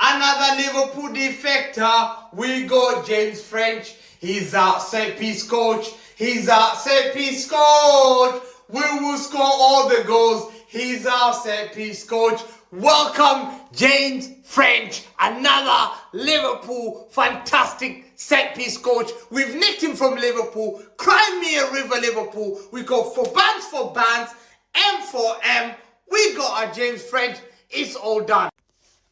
Another Liverpool defector. We got James French. He's our set piece coach. He's our set piece coach. We will score all the goals. He's our set piece coach. Welcome, James French. Another Liverpool fantastic set piece coach. We've nicked him from Liverpool. Cry me a river, Liverpool. We got for bands, M for M. We got our James French. It's all done.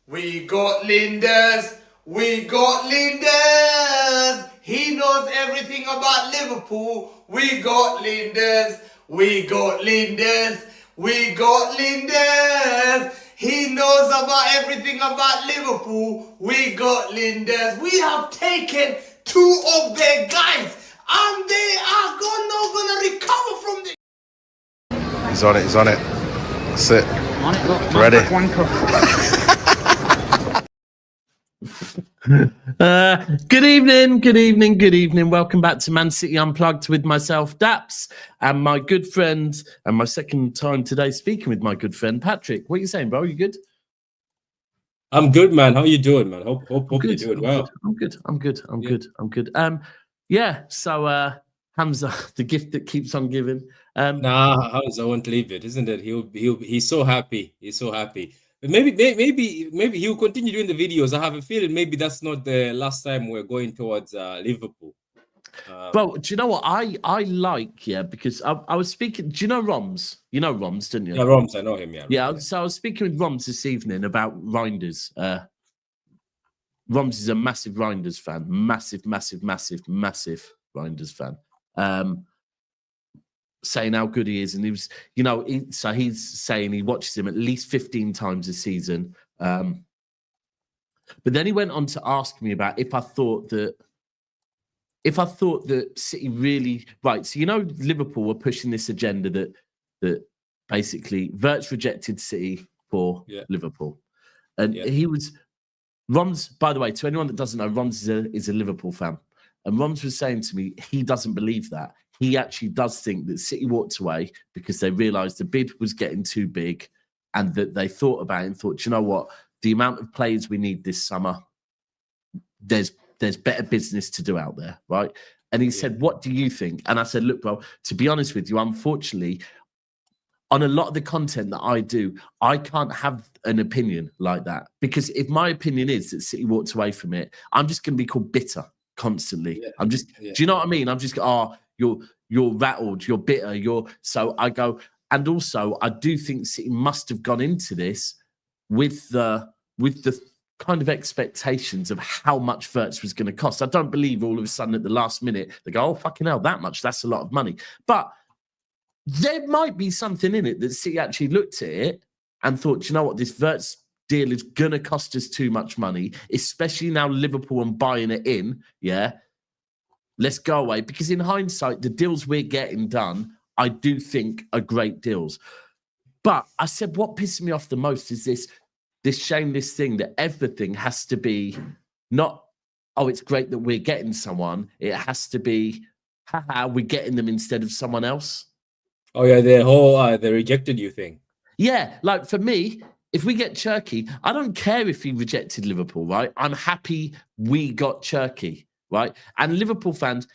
We got Reijnders. We got Reijnders. He knows everything about Liverpool. We got Reijnders. We got Reijnders. We got Reijnders. He knows about everything about Liverpool. We got Reijnders. We have taken two of their guys, and they are not gonna recover from this. He's on it. He's on it. That's it. On it, look. Ready. Good evening. Welcome back to Man City Unplugged with myself, Daps, and my good friend, and my second time today speaking with my good friend, Patrick. What are you saying, bro? You good? I'm good, man. How you doing, man? Hope you're doing well. I'm good. Yeah, so Hamza, the gift that keeps on giving. Nah, Hamza won't leave it, isn't it? He's so happy. He's so happy. But maybe he'll continue doing the videos. I have a feeling maybe that's not the last time we're going towards Liverpool. Bro, do you know what I like? Yeah, because I was speaking. Do you know Roms? You know Roms, didn't you? Yeah, Roms. I know him. Yeah. Yeah. So I was speaking with Roms this evening about Reijnders. Roms is a massive Reijnders fan. Massive Reijnders fan. Saying how good he is, and he was, so he's saying he watches him at least 15 times a season. But then he went on to ask me about if I thought that City really right. So Liverpool were pushing this agenda that basically Verts rejected City for Liverpool, and he was Roms. By the way, to anyone that doesn't know, Roms is a Liverpool fan, and Roms was saying to me he doesn't believe that. He actually does think that City walked away because they realised the bid was getting too big, and that they thought about it and thought, you know what, the amount of players we need this summer, there's better business to do out there, right? And he said, what do you think? And I said, look, bro, to be honest with you, unfortunately, on a lot of the content that I do, I can't have an opinion like that, because if my opinion is that City walked away from it, I'm just going to be called bitter constantly. Yeah. I'm just, do you know what I mean? I'm just, you're rattled, you're bitter, so I go, and also I do think City must have gone into this with the kind of expectations of how much Verts was going to cost. I don't believe all of a sudden at the last minute they go, oh fucking hell, that much, that's a lot of money. But there might be something in it that City actually looked at it and thought, you know what, this Verts deal is going to cost us too much money, especially now Liverpool and buying it in, let's go away. Because in hindsight, the deals we're getting done, I do think are great deals. But I said, what pisses me off the most is this shameless thing that everything has to be not, oh, it's great that we're getting someone. It has to be, haha, we're getting them instead of someone else. Oh, yeah, the whole, they rejected you thing. Yeah, like for me, if we get Cherki, I don't care if he rejected Liverpool, right? I'm happy we got Cherki. Right, and Liverpool fans,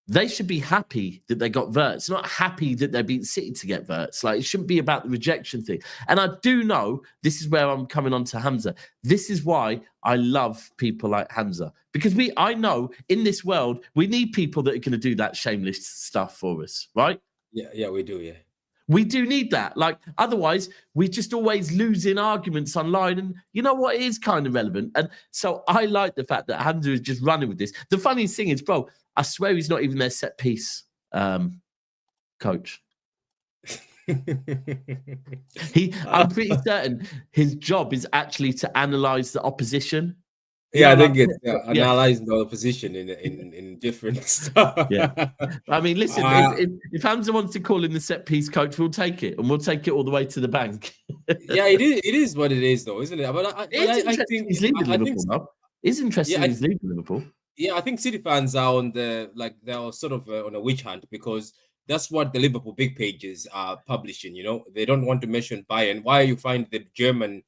they should be happy that they got Verts, not happy that they beat City to get Verts. Like, it shouldn't be about the rejection thing. And I do know, this is where I'm coming on to Hamza. This is why I love people like Hamza, because I know in this world we need people that are going to do that shameless stuff for us, right? Yeah, we do. Yeah, we do need that. Like, otherwise, we just always losing arguments online. And you know what? It is kind of relevant. And so I like the fact that Hamza is just running with this. The funniest thing is, bro, I swear he's not even their set piece coach. I'm pretty certain his job is actually to analyze the opposition Yeah, I like, think it's yeah, analyzing the opposition in different stuff. yeah. I mean, listen, uh, if Hamza wants to call in the set piece coach, we'll take it, and we'll take it all the way to the bank. yeah, it is what it is, though, isn't it? It's interesting he's leaving I think Liverpool, though. It's interesting yeah, he's leaving Liverpool. yeah, I think City fans are on they're sort of on a witch hunt because that's what the Liverpool big pages are publishing. They don't want to mention Bayern. Why you find the German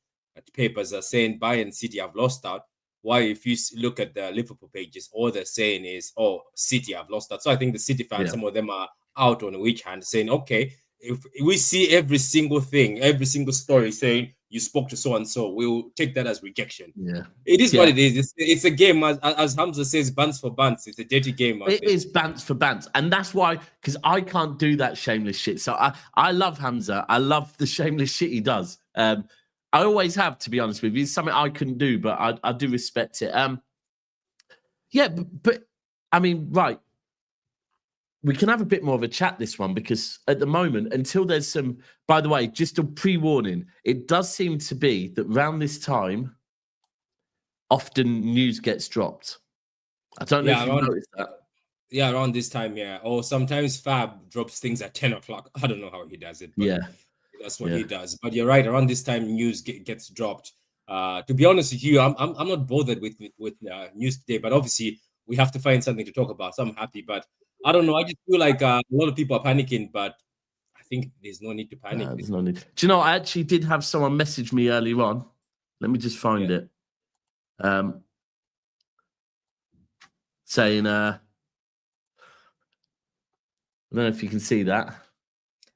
papers are saying Bayern City have lost out? Why, if you look at the Liverpool pages, all they're saying is, "Oh, City have lost out." So I think the City fans, some of them are out on a witch hunt, saying, "Okay, if we see every single thing, every single story saying you spoke to so and so, we'll take that as rejection." Yeah. It is what it is. It's a game, as Hamza says, bants for bants. It's a dirty game. It is bants for bants. And that's why, because I can't do that shameless shit. So I love Hamza. I love the shameless shit he does. I always have, to be honest with you. It's something I couldn't do, but I do respect it. Yeah, but I mean, right. We can have a bit more of a chat this one, because at the moment, until there's some, by the way, just a pre-warning, it does seem to be that around this time, often news gets dropped. I don't know if you've noticed that. Yeah, around this time, yeah. Or sometimes Fab drops things at 10 o'clock. I don't know how he does it, but yeah, that's what he does. But you're right, around this time, news gets dropped. To be honest with you, I'm not bothered with news today, but obviously we have to find something to talk about. So I'm happy, but I don't know. I just feel like a lot of people are panicking, but I think there's no need to panic. There's no need. Do you know, I actually did have someone message me earlier on. Let me just find it. Saying, I don't know if you can see that.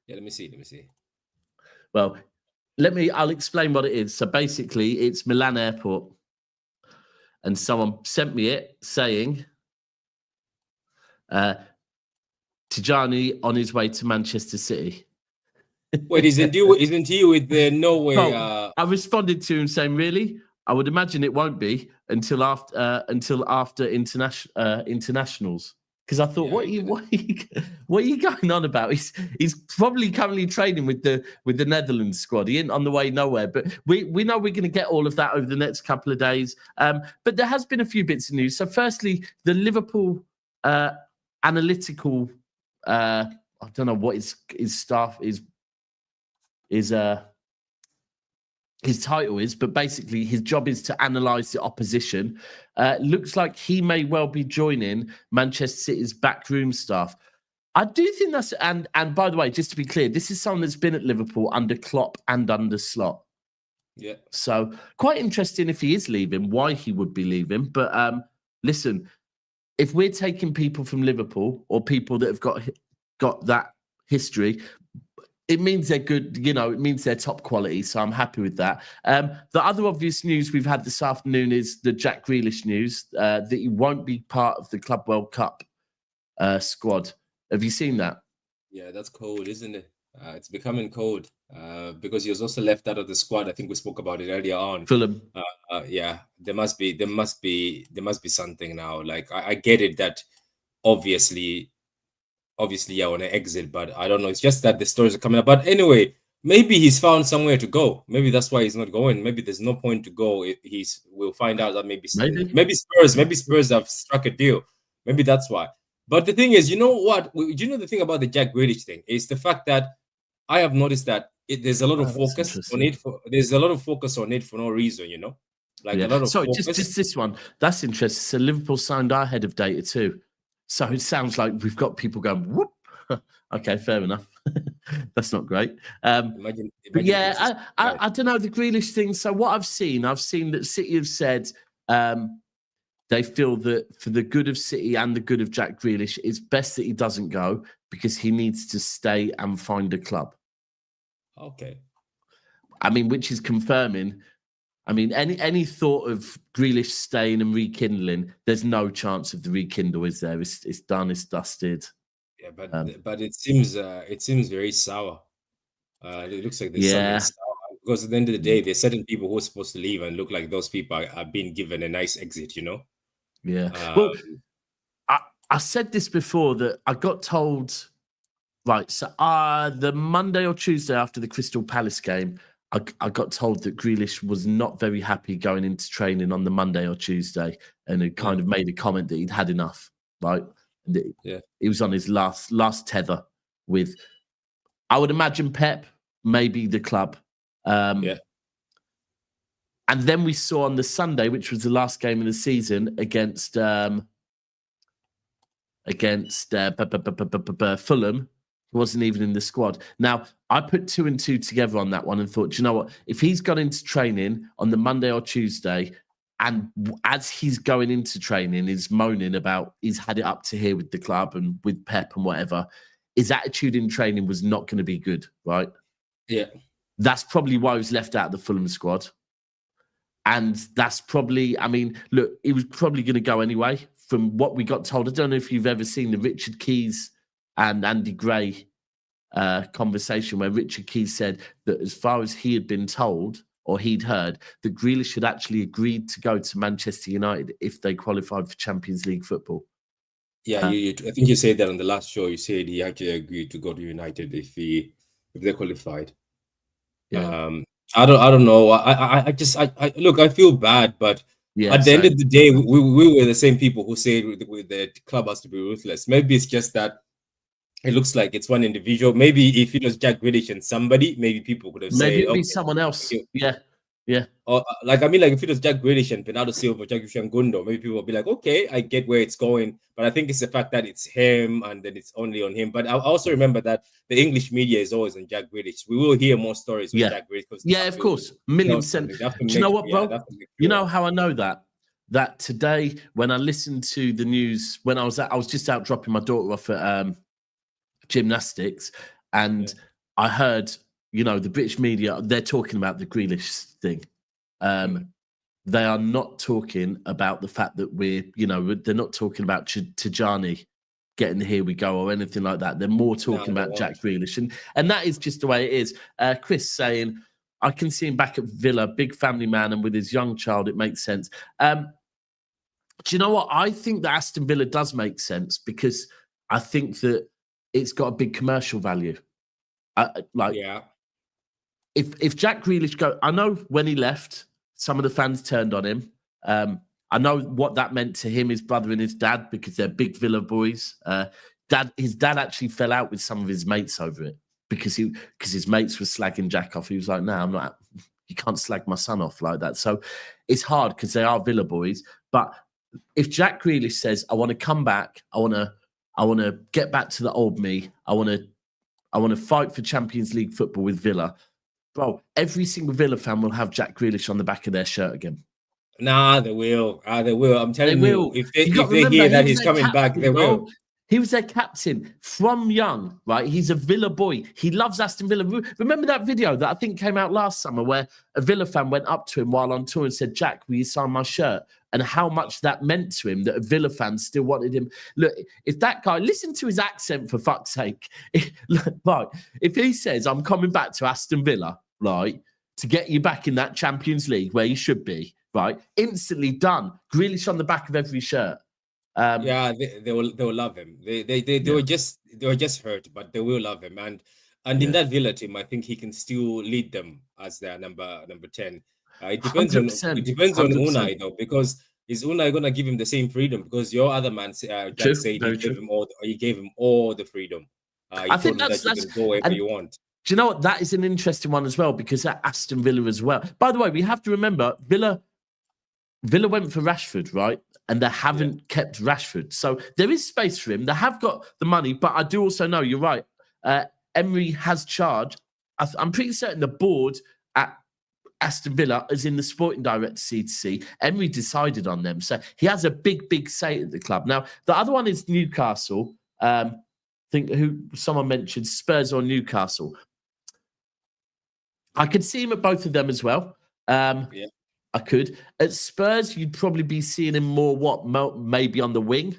Yeah, let me see. Well, I'll explain what it is. So basically, it's Milan Airport. And someone sent me it saying, Teijanni on his way to Manchester City. Wait, isn't he with the Norway? I responded to him saying, really? I would imagine it won't be until after internationals. Because I thought, what are you going on about? He's probably currently training with the Netherlands squad. He ain't on the way nowhere. But we know we're going to get all of that over the next couple of days. But there has been a few bits of news. So firstly, the Liverpool analytical, I don't know what his staff his title is, but basically his job is to analyse the opposition. Looks like he may well be joining Manchester City's backroom staff. I do think that's, and by the way, just to be clear, this is someone that's been at Liverpool under Klopp and under Slot. Yeah. So quite interesting if he is leaving, why he would be leaving. But listen, if we're taking people from Liverpool or people that have got that history, it means they're good, it means they're top quality. So I'm happy with that. The other obvious news we've had this afternoon is the Jack Grealish news, that he won't be part of the Club World Cup squad. Have you seen that? Yeah, that's cold, isn't it? It's becoming cold because he was also left out of the squad. I think we spoke about it earlier on. Fulham. Yeah, there must be something now. Like I get it that obviously I want to exit, but I don't know. It's just that the stories are coming up. But anyway, maybe he's found somewhere to go. Maybe that's why he's not going. Maybe there's no point to go. We'll find out that maybe Spurs have struck a deal. Maybe that's why. But the thing is, you know what? The thing about the Jack Grealish thing is the fact that I have noticed that there's a lot of focus on it. There's a lot of focus on it for no reason, like a lot of. Sorry, just this one. That's interesting. So Liverpool signed our head of data too. So it sounds like we've got people going, whoop. Okay, fair enough. That's not great. Imagine I don't know the Grealish thing. So what I've seen that City have said they feel that for the good of City and the good of Jack Grealish, it's best that he doesn't go because he needs to stay and find a club. Okay. I mean, which is confirming. I mean, any thought of Grealish staying and rekindling, there's no chance of the rekindle, is there? It's done, it's dusted. Yeah, but it seems very sour. It looks like there's something sour because at the end of the day, there's certain people who are supposed to leave and look like those people are being given a nice exit, Yeah. Well, I said this before that I got told, right, so the Monday or Tuesday after the Crystal Palace game, I got told that Grealish was not very happy going into training on the Monday or Tuesday, and had kind of made a comment that he'd had enough, right? And he was on his last tether with, I would imagine, Pep, maybe the club. And then we saw on the Sunday, which was the last game of the season, against Fulham, he wasn't even in the squad. Now, I put 2 and 2 together on that one and thought, do you know what? If he's gone into training on the Monday or Tuesday, and as he's going into training, is moaning about he's had it up to here with the club and with Pep and whatever, his attitude in training was not going to be good, right? Yeah. That's probably why he was left out of the Fulham squad. And that's probably, I mean, look, he was probably going to go anyway. From what we got told, I don't know if you've ever seen the Richard Keys and Andy Gray conversation where Richard Keys said that as far as he had been told, or he'd heard, that Grealish had actually agreed to go to Manchester United if they qualified for Champions League football. Yeah, I think you said that on the last show. You said he actually agreed to go to United if they qualified. Yeah. I don't know. I just look. I feel bad, but at the end of the day, we were the same people who said the club has to be ruthless. Maybe it's just that it looks like it's one individual. Maybe if it was Jack Grealish and somebody, maybe people could have said, maybe it'd be someone else. Yeah. Or like if it was Jack Grealish and Bernardo Silva, Jack Grealish and Gundo, maybe people will be like, okay, I get where it's going. But I think it's the fact that it's him and then it's only on him. But I also remember that the English media is always on Jack Grealish. We will hear more stories with Jack Grealish. Yeah, of course. $1,000,000. Do you know what, bro? You know how I know that? That today, when I listened to the news, when I was just out dropping my daughter off at gymnastics, and I heard, the British media, they're talking about the Grealish thing. They are not talking about the fact that they're not talking about Teijanni getting the here we go or anything like that. They're more talking about Jack Grealish. And that is just the way it is. Chris saying, I can see him back at Villa, big family man, and with his young child, it makes sense. Do you know what? I think that Aston Villa does make sense because I think that it's got a big commercial value. If Jack Grealish I know when he left, some of the fans turned on him. I know what that meant to him, his brother and his dad, because they're big Villa boys. His dad actually fell out with some of his mates over it because his mates were slagging Jack off. He was like, "No, I'm not. You can't slag my son off like that." So it's hard because they are Villa boys. But if Jack Grealish says, "I want to come back. I want to get back to the old me. I want to fight for Champions League football with Villa." Bro, every single Villa fan will have Jack Grealish on the back of their shirt again. Nah, they will. They will. I'm telling you, if they hear that he's coming back, they will. He was their captain from young, right? He's a Villa boy. He loves Aston Villa. Remember that video that I think came out last summer where a Villa fan went up to him while on tour and said, "Jack, will you sign my shirt?" And how much that meant to him that a Villa fan still wanted him. Look, if that guy, listen to his accent for fuck's sake. Right, if he says, "I'm coming back to Aston Villa," right, to get you back in that Champions League where you should be, right? Instantly done. Grealish on the back of every shirt. They will love him. They were just hurt, but they will love him. And in that Villa team, I think he can still lead them as their number 10. It depends 100%. On 100%. Unai though, because is Unai gonna give him the same freedom? Because your other man, Jack said he gave him all the freedom. I think that's you can go wherever you want. Do you know what? That is an interesting one as well, because at Aston Villa as well. By the way, we have to remember Villa went for Rashford, right? And they haven't kept Rashford. So there is space for him. They have got the money, but I do also know, you're right, Emery has charge. I'm pretty certain the board at Aston Villa, as in the sporting director C2C, Emery decided on them. So he has a big say at the club. Now, the other one is Newcastle. I think someone mentioned Spurs or Newcastle. I could see him at both of them as well. I could. At Spurs, you'd probably be seeing him more, maybe on the wing.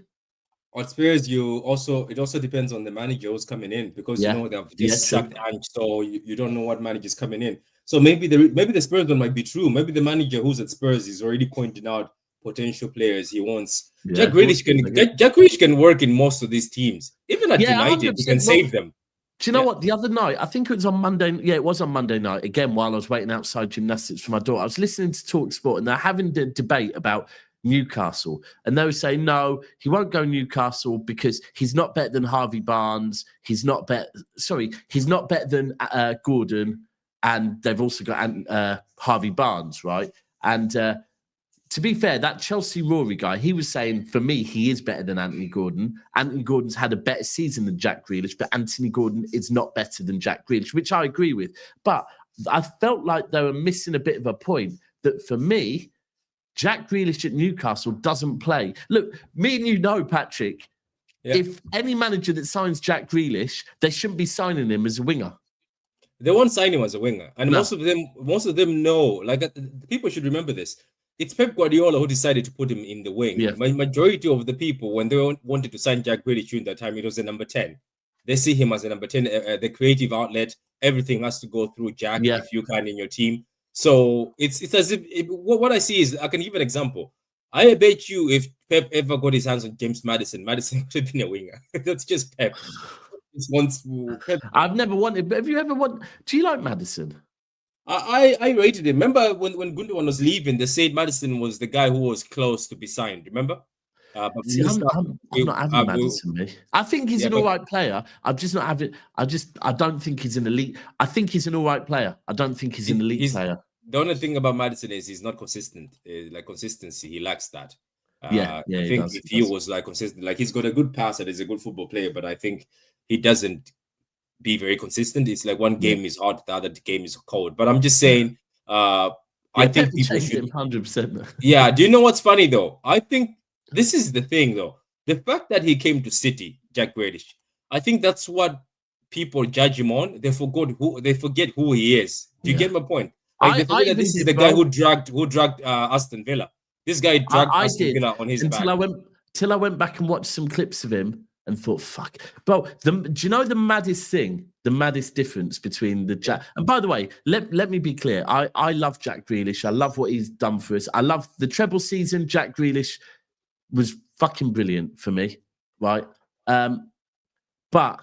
At Spurs, it also depends on the manager who's coming in, because they have just sacked Ange, so you don't know what manager is coming in. So maybe the Spurs one might be true. Maybe the manager who's at Spurs is already pointing out potential players he wants. Jack Grealish can work in most of these teams. Even at United, he can save them. Do you know what? The other night, I think it was on Monday. Yeah, it was on Monday night. Again, while I was waiting outside gymnastics for my daughter, I was listening to Talk Sport, and they're having the debate about Newcastle. And they were saying, no, he won't go Newcastle because he's not better than Harvey Barnes. He's not better than Gordon. And they've also got Harvey Barnes, right? And to be fair, that Chelsea Rory guy, he was saying, for me, he is better than Anthony Gordon. Anthony Gordon's had a better season than Jack Grealish, but Anthony Gordon is not better than Jack Grealish, which I agree with. But I felt like they were missing a bit of a point that for me, Jack Grealish at Newcastle doesn't play. Look, me and you know, Patrick, if any manager that signs Jack Grealish, they shouldn't be signing him as a winger. They won't sign him as a winger. And most of them know, like people should remember this. It's Pep Guardiola who decided to put him in the wing. Yeah. Majority of the people, when they wanted to sign Jack Grealish during that time, it was a number 10. They see him as a number 10, the creative outlet. Everything has to go through Jack if you can in your team. So it's as if what I see is, I can give an example. I bet you if Pep ever got his hands on James Maddison would have been a winger. That's just Pep. Pep. I've never wanted, but have you ever wanted? Do you like Maddison? I rated him. Remember when Gundogan was leaving, they said Maddison was the guy who was close to be signed. Remember? But See, I'm not having Maddison. Me, I think he's an all right player. I'm just not having. I don't think he's an elite. I think he's an all right player. I don't think he's an elite player. The only thing about Maddison is he's not consistent. Like consistency, he lacks that. I think if he was like consistent, like he's got a good passer, he's a good football player, but I think he doesn't be very consistent. It's like one game is hot, the other game is cold. But I'm just saying, I think people should 100%. Yeah. Do you know what's funny though? I think this is the thing though. The fact that he came to City, Jack Grealish, I think that's what people judge him on. They forget who he is. Do you get my point? Like they forget that this is the guy who dragged Aston Villa. This guy dragged Aston Villa on his back. Till I went back and watched some clips of him and thought, fuck. Bro, do you know the maddest thing, the maddest difference between the Jack... And by the way, let me be clear. I love Jack Grealish. I love what he's done for us. I love the treble season. Jack Grealish was fucking brilliant for me, right? But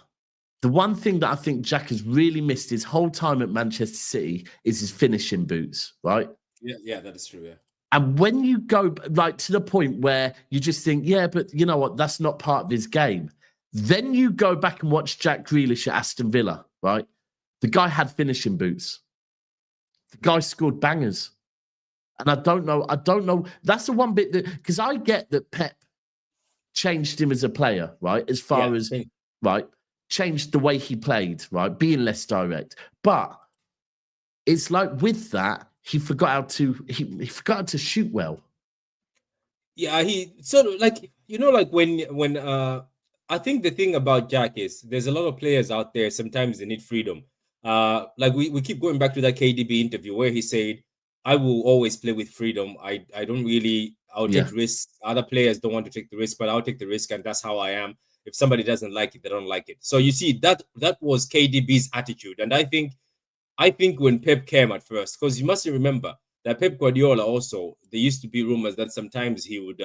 the one thing that I think Jack has really missed his whole time at Manchester City is his finishing boots, right? Yeah, that is true, yeah. And when you go like to the point where you just think, yeah, but you know what, that's not part of his game. Then you go back and watch Jack Grealish at Aston Villa, right? The guy had finishing boots. The guy scored bangers. And I don't know. That's the one bit that, because I get that Pep changed him as a player, right? As far as, right, changed the way he played, right? Being less direct. But it's like with that, he forgot how to shoot well. Yeah, he sort of like, you know, like when I think the thing about Jack is there's a lot of players out there, sometimes they need freedom. Like we keep going back to that KDB interview where he said, I will always play with freedom. I'll take risks. Other players don't want to take the risk, but I'll take the risk, and that's how I am. If somebody doesn't like it, they don't like it. So you see, that was KDB's attitude. And I think when Pep came at first, because you must remember that Pep Guardiola also, there used to be rumors that sometimes he would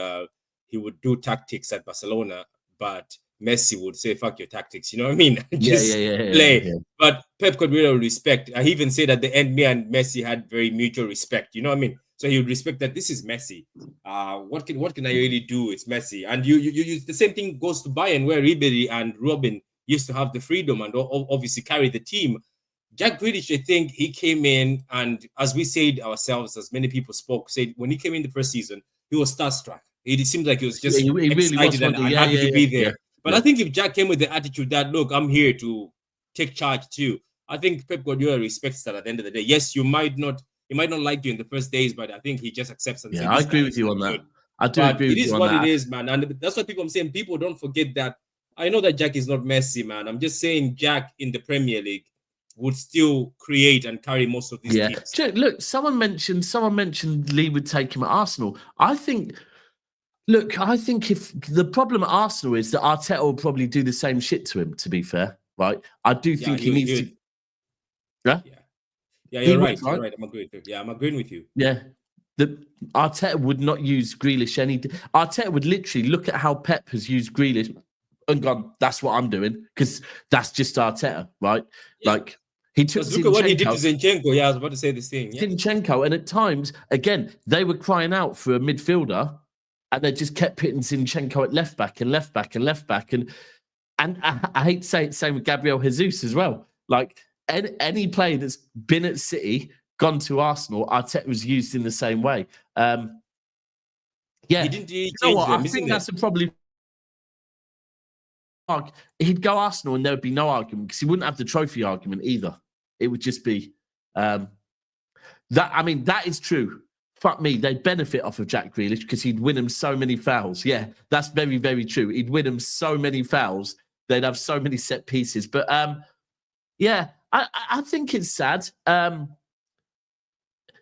do tactics at Barcelona, but Messi would say, fuck your tactics, you know what I mean? Just play. Yeah. But Pep Guardiola would respect. I even say that the end, me and Messi had very mutual respect, you know what I mean? So he would respect that this is Messi. What can I really do? It's Messi. And you the same thing goes to Bayern, where Ribery and Robin used to have the freedom and obviously carry the team. Jack Grealish, I think he came in, and as we said ourselves, as many people said, when he came in the first season, he was starstruck. It seemed like he was just excited and happy to be there. Yeah. But I think if Jack came with the attitude that, look, I'm here to take charge too, I think Pep Guardiola respects that at the end of the day. Yes, he might not like you in the first days, but I think he just accepts and I agree with you on that. I do agree with you on that. It is what it is, man. And that's what I'm saying. People don't forget that. I know that Jack is not Messi, man. I'm just saying Jack in the Premier League would still create and carry most of these teams. Look, someone mentioned Lee would take him at Arsenal. I think if the problem at Arsenal is that Arteta will probably do the same shit to him, to be fair, right? I do think he needs to... Yeah? Yeah, you're right. You're right. I'm agreeing with you. Yeah, I'm agreeing with you. Yeah. The Arteta would not use Grealish Arteta would literally look at how Pep has used Grealish and gone, that's what I'm doing, because that's just Arteta, right? Yeah. Like, he took Look at what he did to Zinchenko. Yeah, I was about to say the same. Yeah. Zinchenko, and at times, again, they were crying out for a midfielder, and they just kept putting Zinchenko at left back and left back and left back. And I hate to say it, same with Gabriel Jesus as well. Like, any player that's been at City, gone to Arsenal, Arteta was used in the same way. Yeah. He didn't change them, I think that's probably... He'd go Arsenal and there would be no argument, because he wouldn't have the trophy argument either. It would just be... that is true. Fuck me, they'd benefit off of Jack Grealish because he'd win them so many fouls. Yeah, that's very, very true. He'd win them so many fouls. They'd have so many set pieces. But yeah, I think it's sad.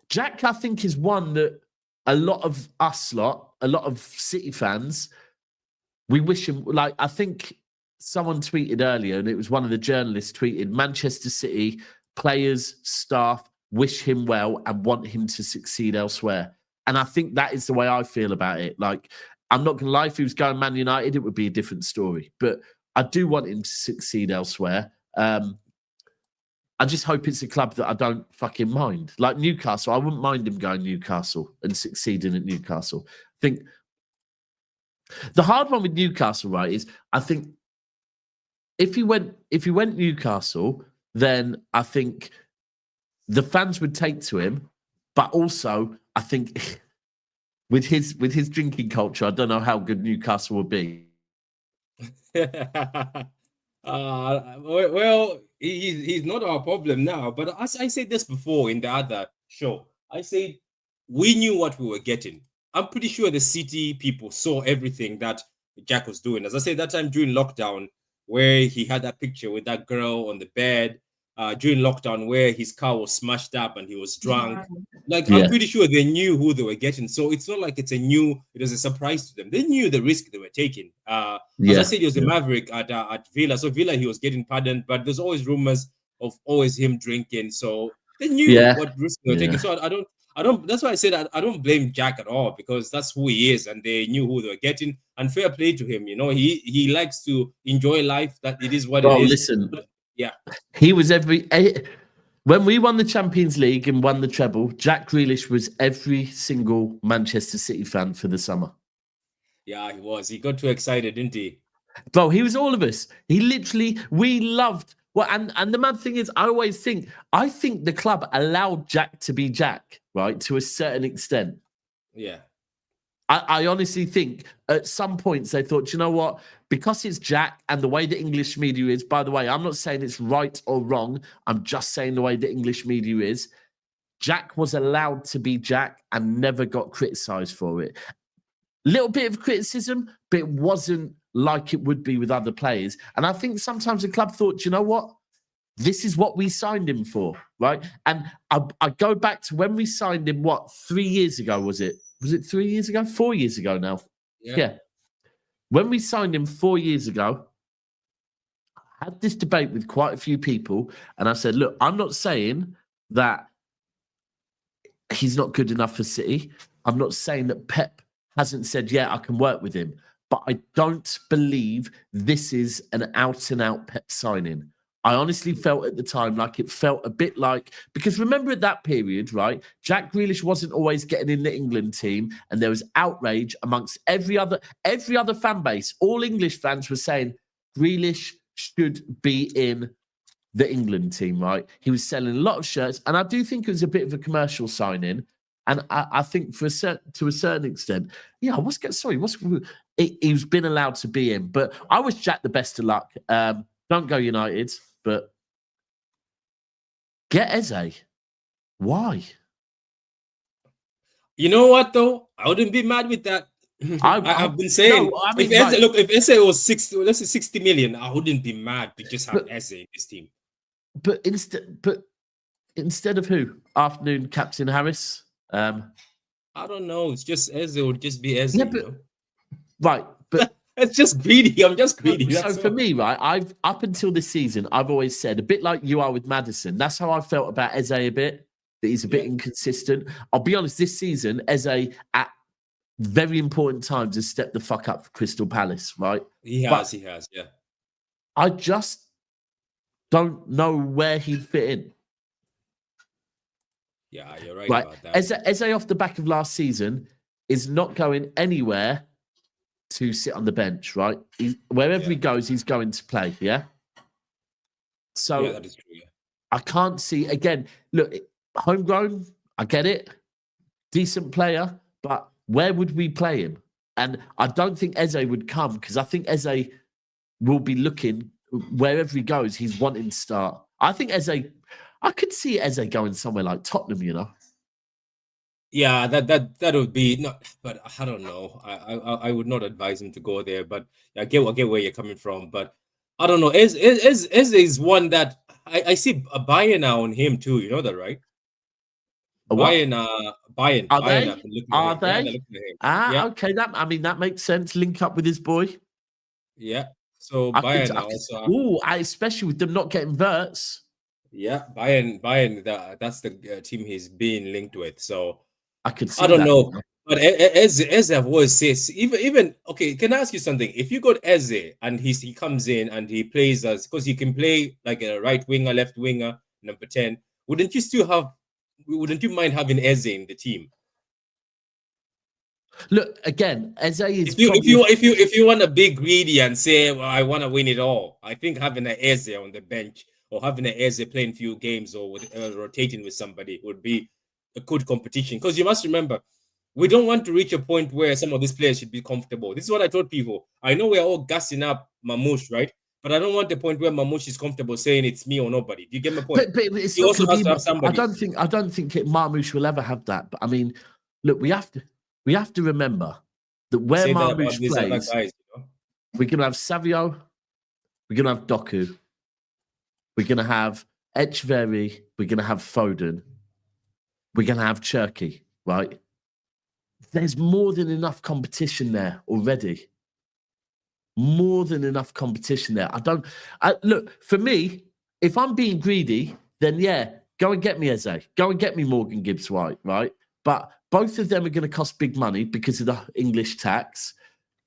Jack, I think, is one that a lot of us lot, a lot of City fans, we wish him, like, I think someone tweeted earlier, and it was one of the journalists tweeted, Manchester City players, staff, wish him well and want him to succeed elsewhere. And I think that is the way I feel about it. Like, I'm not going to lie, if he was going Man United, it would be a different story. But I do want him to succeed elsewhere. I just hope it's a club that I don't fucking mind. Like Newcastle, I wouldn't mind him going Newcastle and succeeding at Newcastle. I think the hard one with Newcastle, right, is I think if he went Newcastle, then I think the fans would take to him, but also I think with his drinking culture, I don't know how good Newcastle would be. Well, he's not our problem now. But as I said this before in the other show, I said we knew what we were getting. I'm pretty sure the City people saw everything that Jack was doing. As I said that time during lockdown, where he had that picture with that girl on the bed. During lockdown, where his car was smashed up and he was drunk. Like, I'm pretty sure they knew who they were getting. So it's not like it was a surprise to them. They knew the risk they were taking. As I said, he was a maverick at Villa. So Villa, he was getting pardoned, but there's always rumors of always him drinking. So they knew what risk they were taking. So I don't. That's why I said I don't blame Jack at all, because that's who he is, and they knew who they were getting. And fair play to him. You know, he likes to enjoy life. That it is what it is. Listen. Yeah, he was when we won the Champions League and won the treble, Jack Grealish was every single Manchester City fan for the summer. Yeah, he was. He got too excited, didn't he? Bro, he was all of us. We loved. Well, and the mad thing is, I think the club allowed Jack to be Jack, right, to a certain extent. Yeah. I honestly think at some points they thought, you know what, because it's Jack and the way the English media is, by the way, I'm not saying it's right or wrong. I'm just saying the way the English media is. Jack was allowed to be Jack and never got criticised for it. Little bit of criticism, but it wasn't like it would be with other players. And I think sometimes the club thought, you know what, this is what we signed him for, right? And I go back to when we signed him, 3 years ago, was it? Was it 3 years ago? 4 years ago now. Yeah. When we signed him 4 years ago, I had this debate with quite a few people. And I said, look, I'm not saying that he's not good enough for City. I'm not saying that Pep hasn't said, yeah, I can work with him. But I don't believe this is an out-and-out Pep signing. I honestly felt at the time like it felt a bit like, because remember at that period, right, Jack Grealish wasn't always getting in the England team, and there was outrage amongst every other fan base. All English fans were saying Grealish should be in the England team, right? He was selling a lot of shirts, and I do think it was a bit of a commercial signing. And I think to a certain extent, yeah, he's been allowed to be in. But I wish Jack the best of luck. Don't go United. But get Eze. Why? You know what, though? I wouldn't be mad with that. I've been saying, no, if Eze was 60 million, I wouldn't be mad to just have Eze in this team. But instead of who? Afternoon Captain Harris? I don't know. It's just Eze would just be Eze. Yeah, right, but it's just greedy. I'm just greedy. So for me, right, I've up until this season, I've always said, a bit like you are with Maddison, that's how I felt about Eze a bit, that he's a bit inconsistent. I'll be honest, this season, Eze, very important times has stepped the fuck up for Crystal Palace, right? He has, yeah. I just don't know where he'd fit in. Yeah, you're right about that. Eze off the back of last season is not going anywhere to sit on the bench, right? Wherever he goes, he's going to play, yeah? So yeah, that is true, yeah. I can't see, again, look, homegrown, I get it, decent player, but where would we play him? And I don't think Eze would come because I think Eze will be looking, wherever he goes, he's wanting to start. I think I could see Eze going somewhere like Tottenham, you know? Yeah, that would be not, but I don't know. I would not advise him to go there. But I get where you're coming from. But I don't know. Eze is one that I see a buy-in now on him too. You know that, right? Buy-in. Are they? Are they? Yeah, yeah. Okay. That makes sense. Link up with his boy. Yeah. So buy-in now. Especially with them not getting verts. Yeah, Bayern. That's the team he's being linked with. So I could see. I don't know, but as I've always said, even okay. Can I ask you something? If you got Eze and he comes in and he plays as, because he can play like a right winger, left winger, number 10. Wouldn't you mind having Eze in the team? Look, again, Eze is. If you want to be greedy and say, well, I want to win it all, I think having an Eze on the bench or having an Eze playing few games or rotating with somebody would be a good competition. Because you must remember, we don't want to reach a point where some of these players should be comfortable. This is what I told people. I know we're all gassing up Mamouche, right? But I don't want the point where Mamouche is comfortable saying it's me or nobody. Do you get my point? But it's he also has to have somebody. I don't think Mamouche will ever have that. But I mean, look, we have to remember that where Mamouche plays, guys, you know? We're gonna have Savio, we're gonna have Doku, we're going to have Echeverry. We're going to have Foden. We're going to have Cherki, right? There's more than enough competition there already. More than enough competition there. Look, for me, if I'm being greedy, then yeah, go and get me Eze. Go and get me Morgan Gibbs-White, right? But both of them are going to cost big money because of the English tax.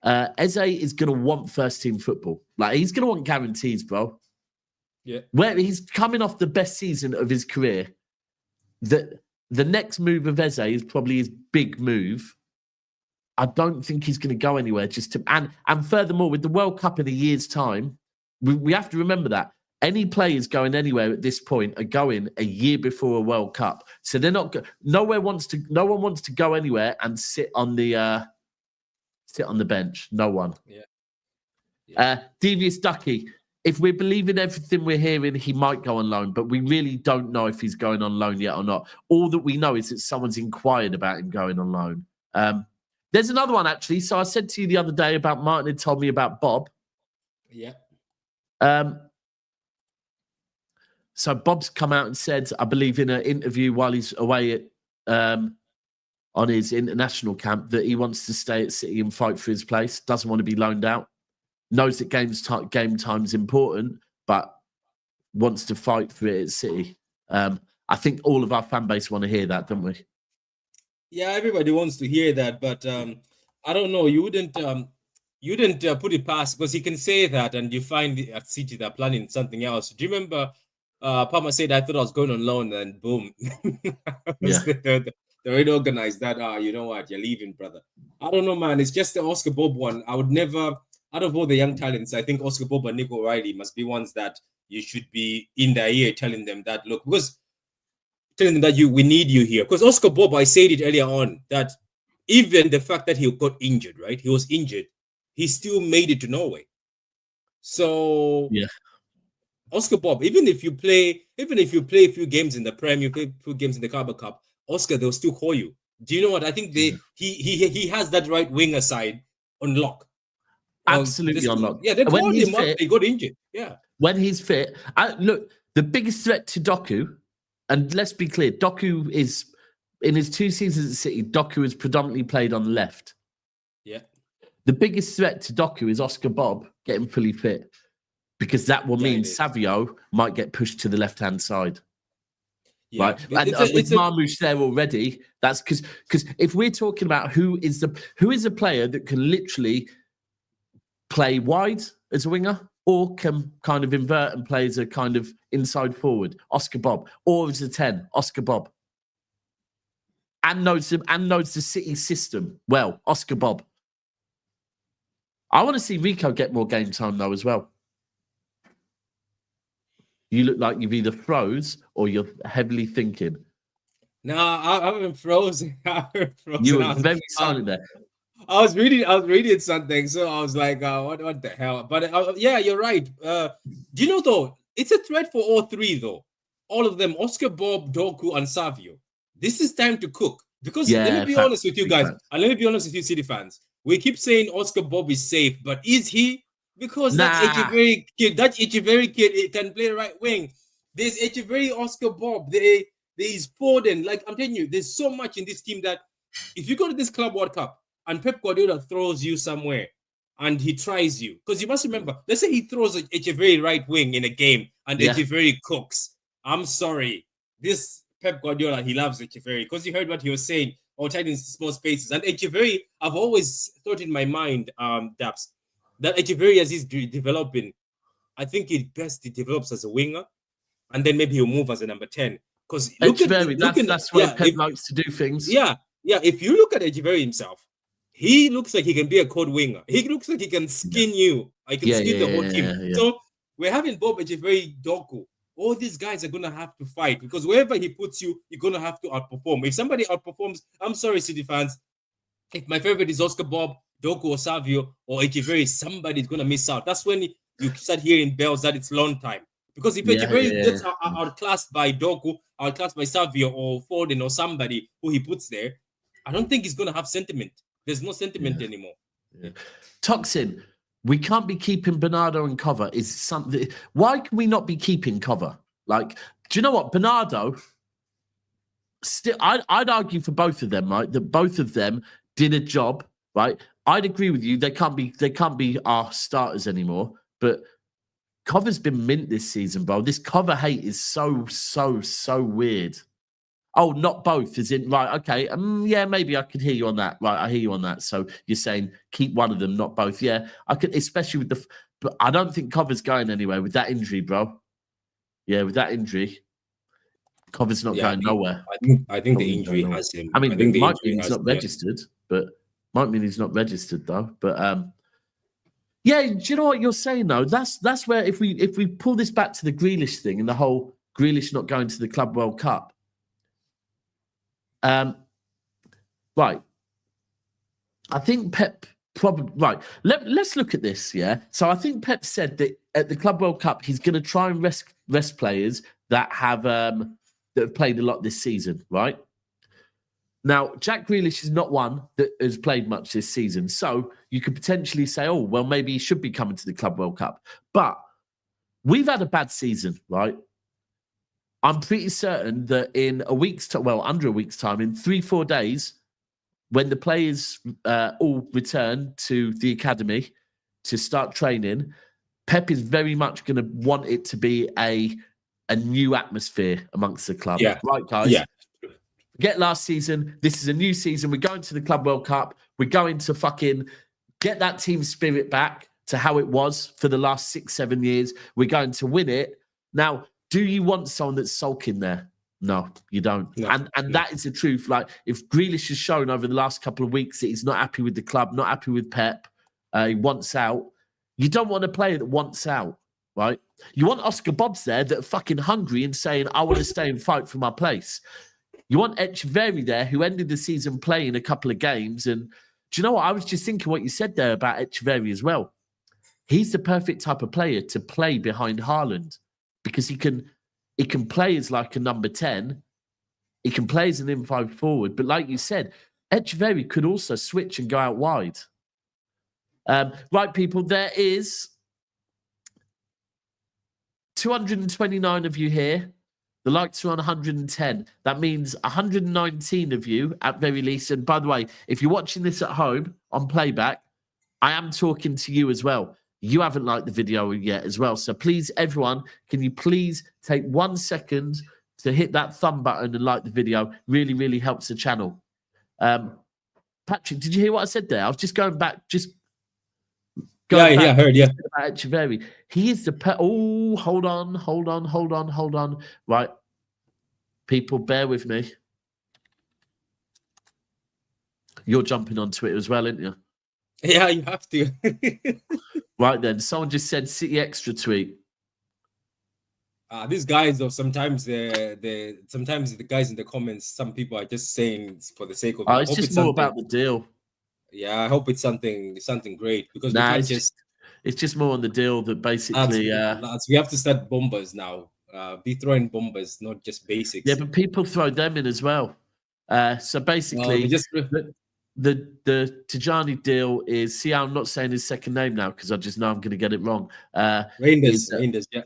Eze is going to want first-team football. Like, he's going to want guarantees, bro. Yeah, where he's coming off the best season of his career. The next move of Eze is probably his big move. I don't think he's going to go anywhere. And furthermore, with the World Cup in a year's time, we have to remember that any players going anywhere at this point are going a year before a World Cup, so they're not. No one wants to go anywhere and sit on the bench. No one. Yeah. Devious Ducky. If we're believing everything we're hearing, he might go on loan, but we really don't know if he's going on loan yet or not. All that we know is that someone's inquired about him going on loan. There's another one, actually. So I said to you the other day about Martin had told me about Bobb. Yeah. So Bobb's come out and said, I believe in an interview while he's away on his international camp, that he wants to stay at City and fight for his place, doesn't want to be loaned out. Knows that game time's important, but wants to fight for it at City. I think all of our fan base want to hear that, don't we? Yeah, everybody wants to hear that, but I don't know. You wouldn't put it past, because he can say that, and you find at City they're planning something else. Do you remember Palmer said, I thought I was going on loan, and boom, they already organized that. You know what? You're leaving, brother. I don't know, man. It's just the Oscar Bobb one. I would never. Out of all the young talents, I think Oscar Bobb and Nico O'Reilly must be ones that you should be in their ear telling them that, look, because telling them that we need you here. Because Oscar Bobb, I said it earlier on, that even the fact that he got injured, right? He was injured. He still made it to Norway. So yeah, Oscar Bobb, even if you play a few games in the Prem, you play a few games in the Carabao Cup, Oscar, they'll still call you. Do you know what? I think he has that right winger side on lock. Absolutely on lock. Yeah, they called him after he got injured. Yeah. When he's fit. Look, the biggest threat to Doku, and let's be clear, Doku is, in his 2 seasons at City, Doku has predominantly played on the left. Yeah. The biggest threat to Doku is Oscar Bobb getting fully fit, because that will mean Savio might get pushed to the left-hand side. Yeah, right? And with Marmoush there already, that's because if we're talking about who is a player that can literally play wide as a winger or can kind of invert and play as a kind of inside forward, Oscar Bobb, or as a 10, Oscar Bobb. And knows the City system well, Oscar Bobb. I want to see Rico get more game time though as well. You look like you've either froze or you're heavily thinking. No, I haven't frozen. You were very silent there. I was reading something, so I was like, what the hell? But yeah, you're right. Do you know though? It's a threat for all three though. All of them: Oscar, Bobb, Doku, and Savio. This is time to cook. Because let me be honest with you guys, and let me be honest with you, City fans. We keep saying Oscar Bobb is safe, but is he? Because that Echeverry kid, it can play right wing. There's Echeverry, Oscar Bobb. There's Foden. Like I'm telling you, there's so much in this team that if you go to this Club World Cup and Pep Guardiola throws you somewhere and he tries you, because you must remember, let's say he throws Echeverry right wing in a game and Echeverry cooks. I'm sorry, this Pep Guardiola, he loves Echeverry because you heard what he was saying, outside in small spaces. And Echeverry, I've always thought in my mind, Daps, that Echeverry, as he's developing, I think it best he develops as a winger, and then maybe he'll move as a number 10. Because that's where Pep likes to do things. Yeah. If you look at Echeverry himself, he looks like he can be a code winger. He looks like he can skin you. I can skin the whole team. Yeah. So we're having Bobb, Echeverry, Doku. All these guys are gonna have to fight because wherever he puts you, you're gonna have to outperform. If somebody outperforms, I'm sorry, City fans. If my favorite is Oscar Bobb, Doku, or Savio, or Echeverry, somebody's gonna miss out. That's when you start hearing bells that it's long time. Because if Echeverry gets outclassed by Doku, outclassed by Savio or Foden or somebody who he puts there, I don't think he's gonna have sentiment. There's no sentiment anymore. Yeah. Toxin. We can't be keeping Bernardo in cover. Is something. Why can we not be keeping cover? Like, do you know what, Bernardo? Still, I'd argue for both of them, right? That both of them did a job, right? I'd agree with you. They can't be our starters anymore. But cover's been mint this season, bro. This cover hate is so weird. Oh, not both, as in, right, okay. Yeah, maybe I could hear you on that. Right, I hear you on that. So you're saying keep one of them, not both. Yeah, I could, especially with but I don't think cover's going anywhere with that injury, bro. Yeah, with that injury, cover's not going nowhere. I think the injury has him. I mean, it might mean he's not registered, but might mean he's not registered though. But yeah, do you know what you're saying though? That's where if we pull this back to the Grealish thing and the whole Grealish not going to the Club World Cup. Right. I think Pep probably right. Let's look at this. Yeah. So I think Pep said that at the Club World Cup he's going to try and rest players that have played a lot this season. Right. Now Jack Grealish is not one that has played much this season, so you could potentially say, oh well, maybe he should be coming to the Club World Cup. But we've had a bad season, right? I'm pretty certain that in a week's time, well, under a week's time, in 3-4 days, when the players all return to the academy to start training, Pep is very much going to want it to be a new atmosphere amongst the club. Yeah. Right, guys? Yeah. Forget last season. This is a new season. We're going to the Club World Cup. We're going to fucking get that team spirit back to how it was for the last 6-7 years. We're going to win it. Now, do you want someone that's sulking there? No, you don't. No, and that is the truth. Like, if Grealish has shown over the last couple of weeks that he's not happy with the club, not happy with Pep, he wants out, you don't want a player that wants out, right? You want Oscar Bobbs there that are fucking hungry and saying, I want to stay and fight for my place. You want Echeverry there, who ended the season playing a couple of games. And do you know what? I was just thinking what you said there about Echeverry as well. He's the perfect type of player to play behind Haaland. Because he can play as like a number 10. He can play as an in-5 forward. But like you said, Echeverry could also switch and go out wide. Right, people, there is 229 of you here. The likes are on 110. That means 119 of you at very least. And by the way, if you're watching this at home on playback, I am talking to you as well. You haven't liked the video yet as well. So please, everyone, can you please take 1 second to hit that thumb button and like the video. Really, really helps the channel. Patrick, did you hear what I said there? I was just going back, yeah, I heard, yeah. About Echeverri. He is the hold on. Right. People, bear with me. You're jumping on Twitter as well, aren't you? Yeah, you have to. Right then. Someone just said City Extra tweet. These guys, though, sometimes sometimes the guys in the comments, some people are just saying for the sake of it. It's just more about the deal. Yeah, I hope it's something great, because we can't it's just more on the deal that basically lads, we have to start bombers now. Be throwing bombers, not just basics. Yeah, but people throw them in as well. So basically, the Teijanni deal is. See, I'm not saying his second name now because I just know I'm going to get it wrong. Reijnders, yeah.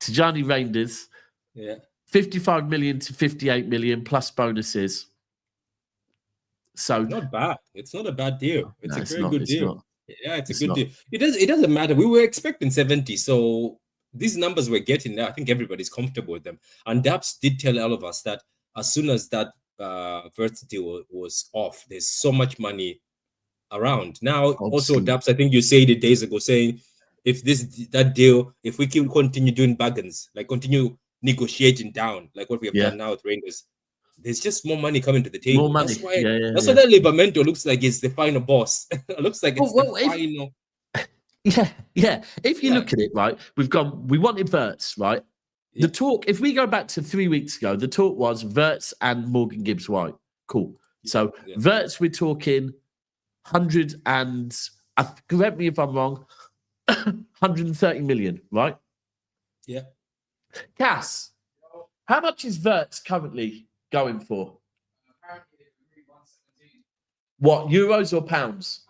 Teijanni Reijnders, yeah, 55 million to 58 million plus bonuses. So not bad. It's not a bad deal. It's a very good deal. Yeah, it's a good deal. It doesn't matter. We were expecting 70, so these numbers we're getting now, I think everybody's comfortable with them. And Daps did tell all of us that as soon as that Verts deal was off, there's so much money around now. Also, Daps, I think you said it days ago, saying if that deal, if we can continue doing bargains, like continue negotiating down, like what we have done now with Rangers, there's just more money coming to the table. More money. That's why that's why that Liberamento looks like it's the final boss. It looks like it's the final. Yeah. If you look at it, right, we wanted Verts, right? The talk, if we go back to 3 weeks ago, the talk was Verts and Morgan Gibbs-White. Cool. So Verts, we're talking 100 and, correct me if I'm wrong, 130 million, right? Yeah. Cass, how much is Verts currently going for? What, euros or pounds?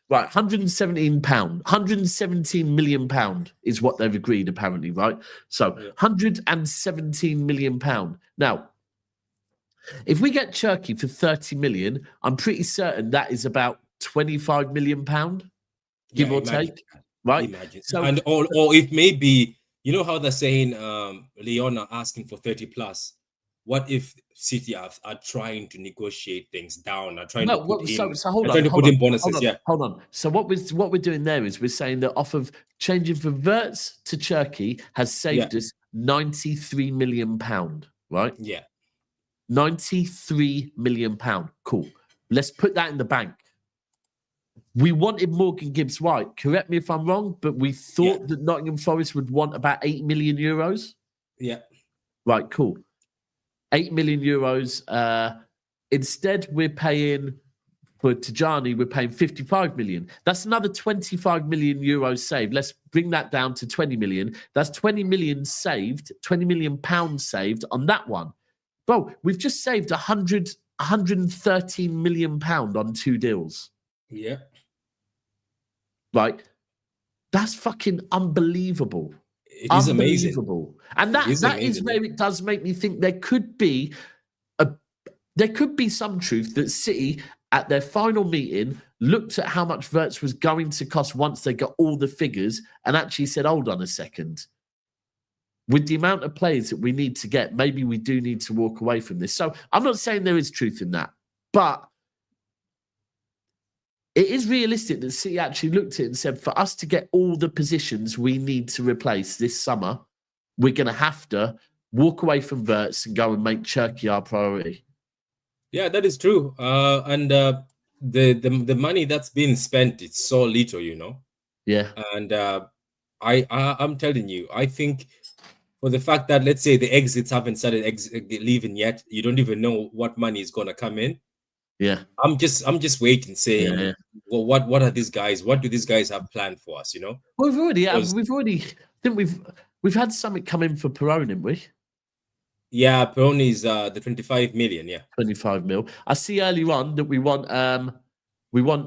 Right, 117 pound, 117 million pound is what they've agreed apparently, right? So 117 million pound. Now, if we get Cherki for 30 million, I'm pretty certain that is about 25 million pound, give or take, right? Imagine. So, and or if maybe, you know how they're saying Lyon are asking for 30 plus. What if City are trying to negotiate things down? Are trying to put in bonuses? Hold on. So what we're doing there is we're saying that off of changing from Verts to Cherki has saved us 93 million pound, right? Yeah, 93 million pound. Cool. Let's put that in the bank. We wanted Morgan Gibbs-White. Correct me if I'm wrong, but we thought that Nottingham Forest would want about 8 million euros. Yeah. Right. Cool. 8 million euros. Instead, we're paying for Teijanni, we're paying 55 million. That's another 25 million euros saved. Let's bring that down to 20 million. That's 20 million saved, 20 million pounds saved on that one. Bro, we've just saved 113 million pound on 2 deals. Yeah. Right. That's fucking unbelievable. It is amazing. And that is where it does make me think there could be some truth that City at their final meeting looked at how much Verts was going to cost once they got all the figures and actually said, hold on a second. With the amount of players that we need to get, maybe we do need to walk away from this. So I'm not saying there is truth in that, but it is realistic that City actually looked at it and said, for us to get all the positions we need to replace this summer, we're going to have to walk away from Verts and go and make Cherki our priority. Yeah, that is true. And the money that's being spent, it's so little, you know. Yeah. And I'm telling you, I think for the fact that, let's say, the exits haven't started leaving yet, you don't even know what money is going to come in. Yeah, I'm just waiting, saying, well, what are these guys? What do these guys have planned for us? You know, well, we've had something come in for Perone, haven't we? Yeah, Perone is the 25 million. Yeah, 25 mil. I see earlier on that we want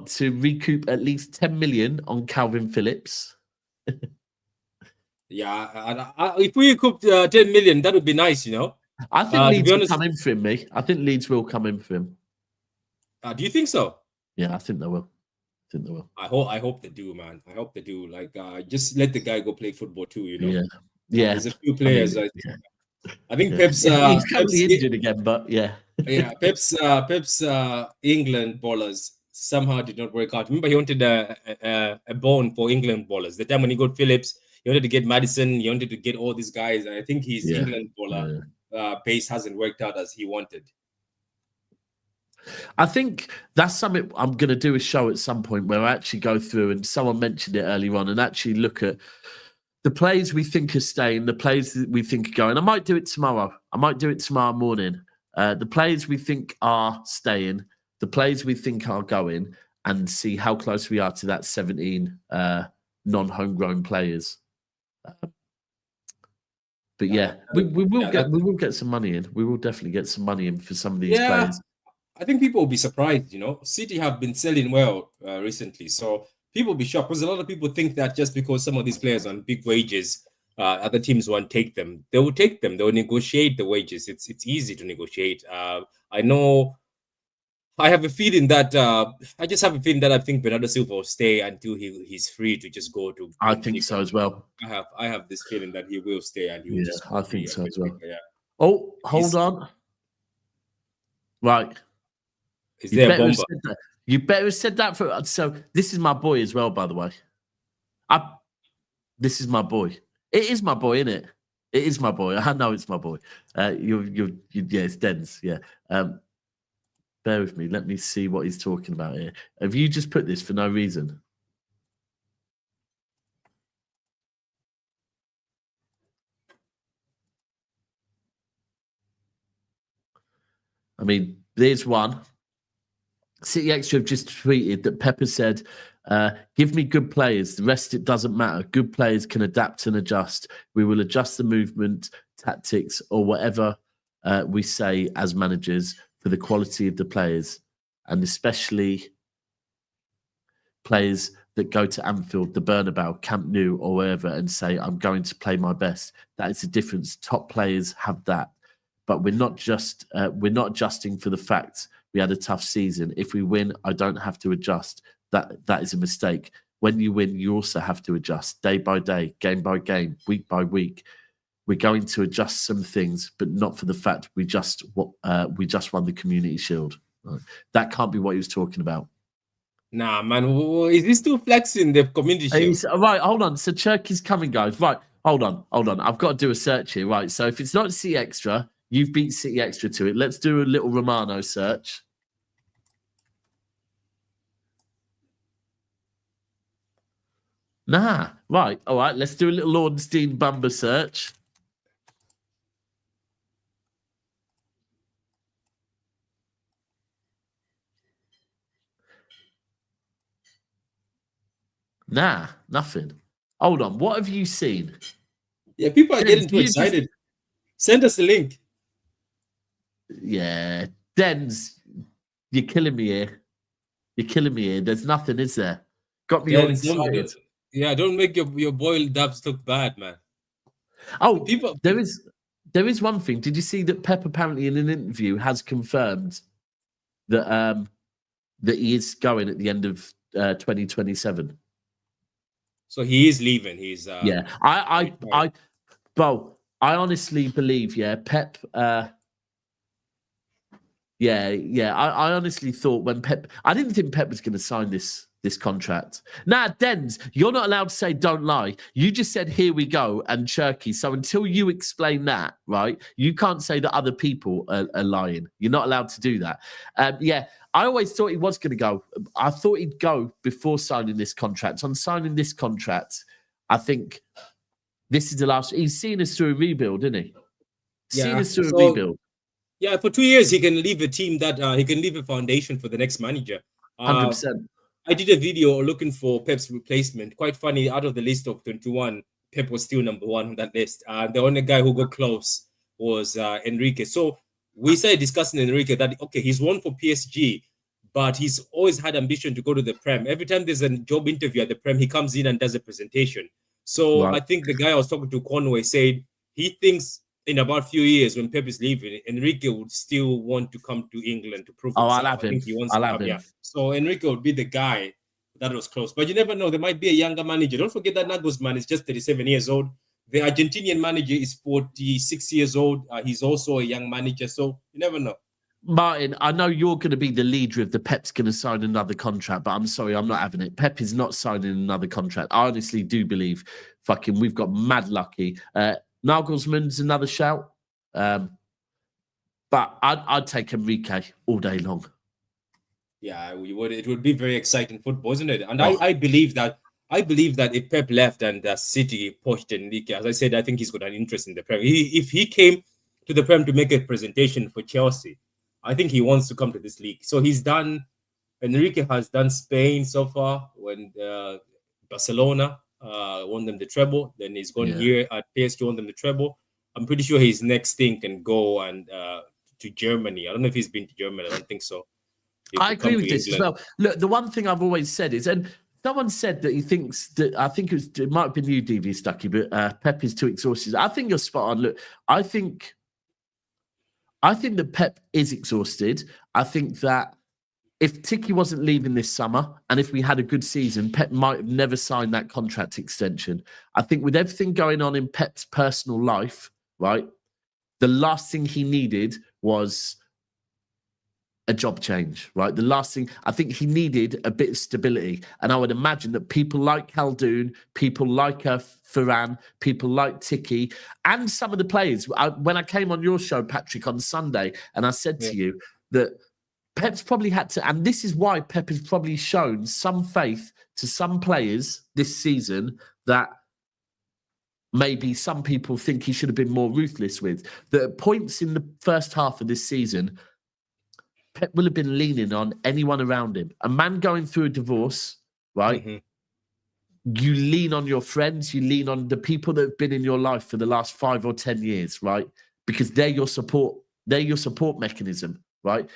to recoup at least 10 million on Calvin Phillips. Yeah, if we recoup 10 million, that would be nice. You know, I think Leeds will come in for him. I think Leeds will come in for him. Do you think so? Yeah, I think they will. I hope they do, man. I hope they do. Like, just let the guy go play football too. You know. Yeah. There's a few players. I think Yeah. Pep's He's currently injured again, but yeah. yeah, Pep's England bowlers somehow did not work out. Remember, he wanted a bone for England bowlers. The time when he got Phillips, he wanted to get Madison, he wanted to get all these guys. And I think his England bowler pace hasn't worked out as he wanted. I think that's something I'm going to do a show at some point where I actually go through, and someone mentioned it earlier on, and actually look at the players we think are staying, the players that we think are going. I might do it tomorrow. I might do it tomorrow morning. The players we think are staying, the players we think are going, and see how close we are to that 17 non-homegrown players. But yeah, we will get some money in. We will definitely get some money in for some of these players. I think people will be surprised. You know, City have been selling well recently, so people will be shocked because a lot of people think that just because some of these players are on big wages, other teams won't take them. They will take them. They will negotiate the wages. It's easy to negotiate. I know. I have a feeling that I think Bernardo Silva will stay until he's free to just go to. I think so as well. I have this feeling that he will stay and he will just. I think so as well. Yeah. Oh, hold on. Right. Is there a bomber? You better have said that for. So this is my boy as well, by the way. This is my boy. It is my boy, isn't it? It is my boy. I know it's my boy. Yeah, it's Dens. Yeah. Bear with me. Let me see what he's talking about here. Have you just put this for no reason? I mean, there's one. City Extra have just tweeted that Pepper said, give me good players. The rest, it doesn't matter. Good players can adapt and adjust. We will adjust the movement, tactics, or whatever we say as managers for the quality of the players, and especially players that go to Anfield, the Bernabeu, Camp Nou, or wherever, and say, I'm going to play my best. That is the difference. Top players have that. But we're not adjusting for the fact we had a tough season. If we win, I don't have to adjust. That is a mistake. When you win, you also have to adjust day by day, game by game, week by week. We're going to adjust some things, but not for the fact we just won the Community Shield. Right? That can't be what he was talking about. Nah, man. Is this too flexing the Community Shield? Right, hold on. So Cherki's coming, guys. Right, hold on. I've got to do a search here. Right, so if it's not City Extra, you've beat City Extra to it. Let's do a little Romano search. Nah, right. All right, let's do a little Ornstein Bumber search. Nah, nothing. Hold on. What have you seen? Yeah, people are getting too excited. Send us the link. Yeah, Dens, you're killing me here. You're killing me here. There's nothing, is there? Got me all excited. Don't make your boiled dubs look bad, man. Oh, there is one thing. Did you see that Pep apparently in an interview has confirmed that he is going at the end of 2027? So he is leaving. He's yeah. I honestly believe, Pep. I honestly thought when Pep, I didn't think Pep was going to sign this contract. Nah, Dens, you're not allowed to say don't lie. You just said here we go and Cherki. So until you explain that, right, you can't say that other people are lying. You're not allowed to do that. I always thought he was going to go. I thought he'd go before signing this contract. On signing this contract, I think this is the last. He's seen us through a rebuild, isn't he? Seen us through a rebuild. Yeah, for 2 years he can leave a team that he can leave a foundation for the next manager. 100%. I did a video looking for Pep's replacement. Quite funny, out of the list of 21, Pep was still number one on that list. The only guy who got close was Enrique. So we started discussing Enrique that, okay, he's won for PSG, but he's always had ambition to go to the Prem. Every time there's a job interview at the Prem, he comes in and does a presentation. So right. I think the guy I was talking to, Conway, said he thinks in about a few years when Pep is leaving, Enrique would still want to come to England to prove himself. I'll have him. I'll have him. Yeah. So Enrique would be the guy that was close. But you never know. There might be a younger manager. Don't forget that Nagelsmann is just 37 years old. The Argentinian manager is 46 years old. He's also a young manager, so you never know. Martin, I know you're going to be the leader if the Pep's going to sign another contract, but I'm sorry, I'm not having it. Pep is not signing another contract. I honestly do believe we've got mad lucky. Nagelsmann's another shout, but I'd take Enrique all day long. Yeah, it would be very exciting football, isn't it? And I believe that if Pep left and City poached Enrique, as I said, I think he's got an interest in the Prem. If he came to the Prem to make a presentation for Chelsea, I think he wants to come to this league. So Enrique has done Spain so far when Barcelona won them the treble. Then he's gone here at PSG, won them the treble. I'm pretty sure his next thing can go and to Germany. I don't know if he's been to Germany. I don't think so. I agree with this as well. Look, the one thing I've always said is, and someone said that he thinks that, I think it might have been you, DV Stucky, but Pep is too exhausted. I think you're spot on. Look, I think that Pep is exhausted. I think that if Tiki wasn't leaving this summer and if we had a good season, Pep might have never signed that contract extension. I think with everything going on in Pep's personal life, right, the last thing he needed was a job change, right? The last thing, I think he needed a bit of stability. And I would imagine that people like Khaldoon, people like Ferran, people like Tiki, and some of the players, when I came on your show, Patrick, on Sunday, and I said to you that Pep's probably had to, and this is why Pep has probably shown some faith to some players this season that maybe some people think he should have been more ruthless with. That at points in the first half of this season, Pep will have been leaning on anyone around him. A man going through a divorce, right? Mm-hmm. You lean on your friends, you lean on the people that have been in your life for the last 5 or 10 years, right? Because they're your support mechanism, right?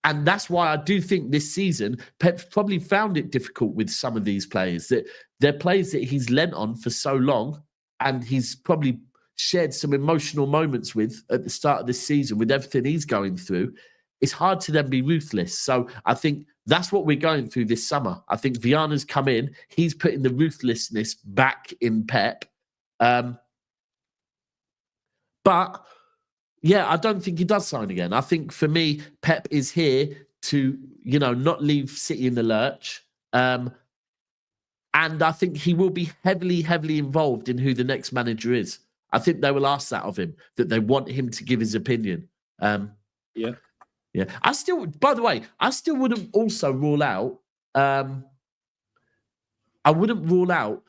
And that's why I do think this season, Pep's probably found it difficult with some of these players, that they're players that he's lent on for so long, and he's probably shared some emotional moments with at the start of this season with everything he's going through. It's hard to then be ruthless. So I think that's what we're going through this summer. I think Viana's come in. He's putting the ruthlessness back in Pep. But, yeah, I don't think he does sign again. I think, for me, Pep is here to, not leave City in the lurch. And I think he will be heavily, heavily involved in who the next manager is. I think they will ask that of him, that they want him to give his opinion. Yeah. By the way, I still wouldn't also rule out, I wouldn't rule out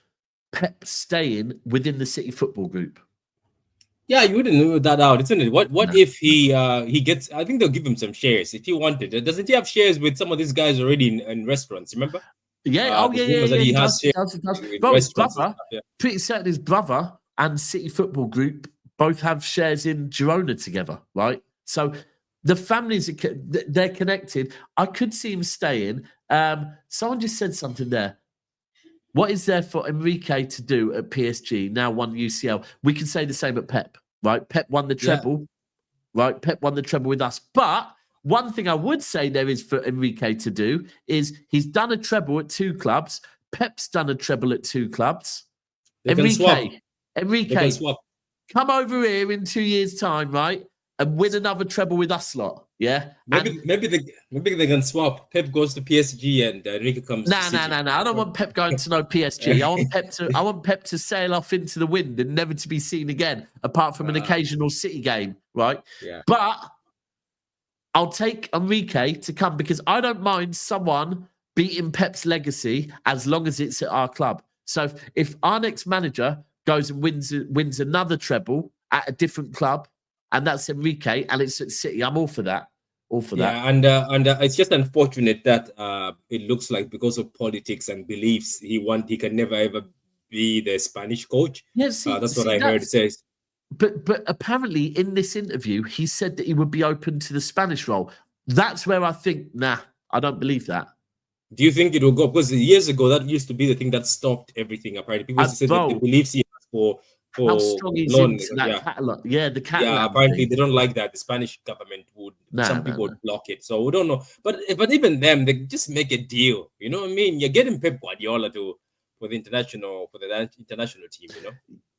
Pep staying within the City football group. Yeah, you wouldn't rule that out, isn't it? What if he gets, I think they'll give him some shares if he wanted. Doesn't he have shares with some of these guys already in restaurants, remember? Yeah, He does. Bro, his brother, pretty certain his brother and City football group both have shares in Girona together, right? So the families, they're connected. I could see him staying. Someone just said something there. What is there for Enrique to do at PSG, now won UCL? We can say the same at Pep, right? Pep won the treble, right? Pep won the treble with us. But one thing I would say there is for Enrique to do is he's done a treble at 2 clubs. Pep's done a treble at 2 clubs. Enrique, come over here in 2 years' time, right? And win another treble with us lot, yeah? Maybe they can swap. Pep goes to PSG and Enrique comes to City. No. I don't want Pep going to no PSG. I want Pep to sail off into the wind and never to be seen again, apart from an occasional City game, right? Yeah. But I'll take Enrique to come, because I don't mind someone beating Pep's legacy as long as it's at our club. So if our next manager goes and wins another treble at a different club, and that's Enrique, and it's at City, I'm all for that. Yeah, and it's just unfortunate that it looks like because of politics and beliefs, he can never ever be the Spanish coach. Yeah, that's what I heard it says. But apparently in this interview, he said that he would be open to the Spanish role. That's where I think, I don't believe that. Do you think it will go? Because years ago, that used to be the thing that stopped everything. Apparently, people said that the beliefs he has for how strong he's into that catalog. Yeah, the catalog. Yeah, apparently they don't like that. The Spanish government would, some people would block it. So we don't know. But even them, they just make a deal. You know what I mean? You're getting Pep Guardiola to for the international team.